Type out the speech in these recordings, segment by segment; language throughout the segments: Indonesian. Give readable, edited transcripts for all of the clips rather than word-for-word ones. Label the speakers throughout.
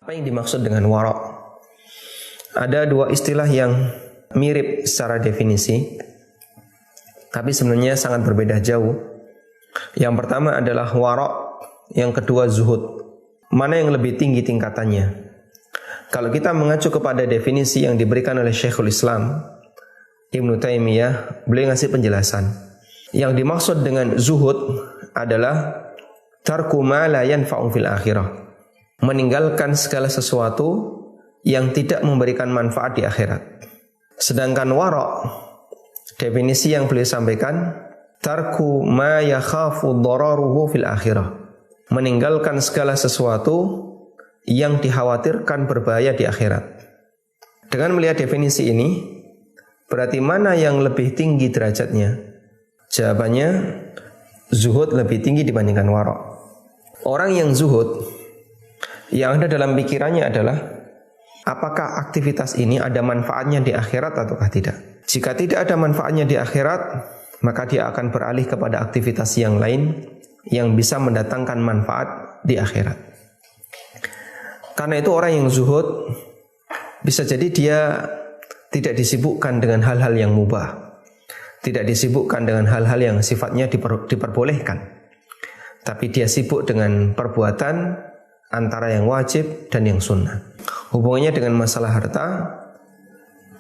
Speaker 1: Apa yang dimaksud dengan wara'? Ada dua istilah yang mirip secara definisi, tapi sebenarnya sangat berbeda jauh. Yang pertama adalah wara', yang kedua zuhud. Mana yang lebih tinggi tingkatannya? Kalau kita mengacu kepada definisi yang diberikan oleh Syekhul Islam Ibnu Taimiyah, beliau ngasih penjelasan. Yang dimaksud dengan zuhud adalah tarku ma la yanfa'u fil akhirah. Meninggalkan segala sesuatu yang tidak memberikan manfaat di akhirat. Sedangkan wara', definisi yang beliau sampaikan, tarku ma yakhafu dhararuhu fil akhirah. Meninggalkan segala sesuatu yang dikhawatirkan berbahaya di akhirat. Dengan melihat definisi ini, berarti mana yang lebih tinggi derajatnya? Jawabannya, zuhud lebih tinggi dibandingkan wara'. Orang yang zuhud, yang ada dalam pikirannya adalah apakah aktivitas ini ada manfaatnya di akhirat ataukah tidak. Jika tidak ada manfaatnya di akhirat, maka dia akan beralih kepada aktivitas yang lain yang bisa mendatangkan manfaat di akhirat. Karena itu orang yang zuhud bisa jadi dia tidak disibukkan dengan hal-hal yang mubah, tidak disibukkan dengan hal-hal yang sifatnya diperbolehkan, tapi dia sibuk dengan perbuatan antara yang wajib dan yang sunnah. Hubungannya dengan masalah harta,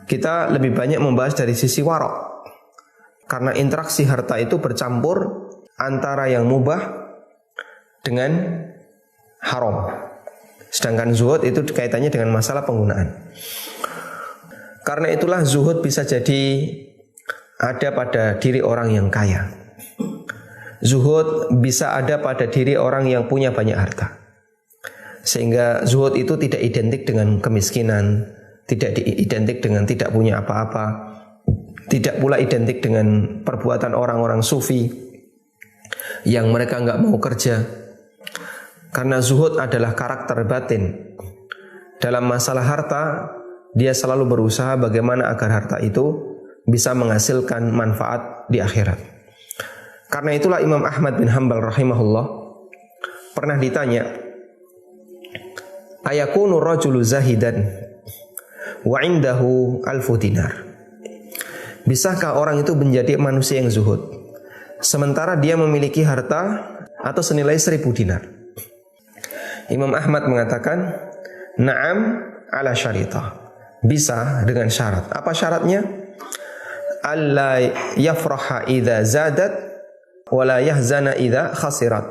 Speaker 1: kita lebih banyak membahas dari sisi wara'. Karena interaksi harta itu bercampur antara yang mubah dengan haram. Sedangkan zuhud itu kaitannya dengan masalah penggunaan. Karena itulah zuhud bisa jadi ada pada diri orang yang kaya. Zuhud bisa ada pada diri orang yang punya banyak harta. Sehingga zuhud itu tidak identik dengan kemiskinan, tidak identik dengan tidak punya apa-apa, tidak pula identik dengan perbuatan orang-orang sufi yang mereka nggak mau kerja. Karena zuhud adalah karakter batin. Dalam masalah harta, dia selalu berusaha bagaimana agar harta itu bisa menghasilkan manfaat di akhirat. Karena itulah Imam Ahmad bin Hanbal rahimahullah pernah ditanya, ayakunu rajulu zahidan wa indahu alfu dinar. Bisakah orang itu menjadi manusia yang zuhud sementara dia memiliki harta atau senilai 1000 dinar? Imam Ahmad mengatakan, na'am ala syaritah. Bisa dengan syarat. Apa syaratnya? Alla yafraha idza zadat wa la yahzana idza khasirat.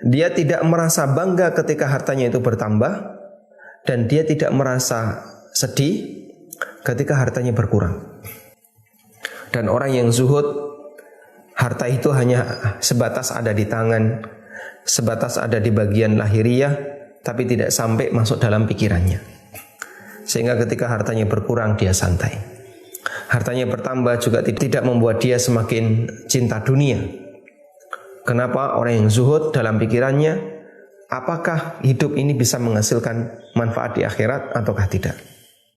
Speaker 1: Dia tidak merasa bangga ketika hartanya itu bertambah, dan dia tidak merasa sedih ketika hartanya berkurang. Dan orang yang zuhud, harta itu hanya sebatas ada di tangan, sebatas ada di bagian lahiriah, tapi tidak sampai masuk dalam pikirannya. Sehingga ketika hartanya berkurang, dia santai. Hartanya bertambah juga tidak membuat dia semakin cinta dunia. Kenapa? Orang yang zuhud dalam pikirannya, apakah hidup ini bisa menghasilkan manfaat di akhirat ataukah tidak?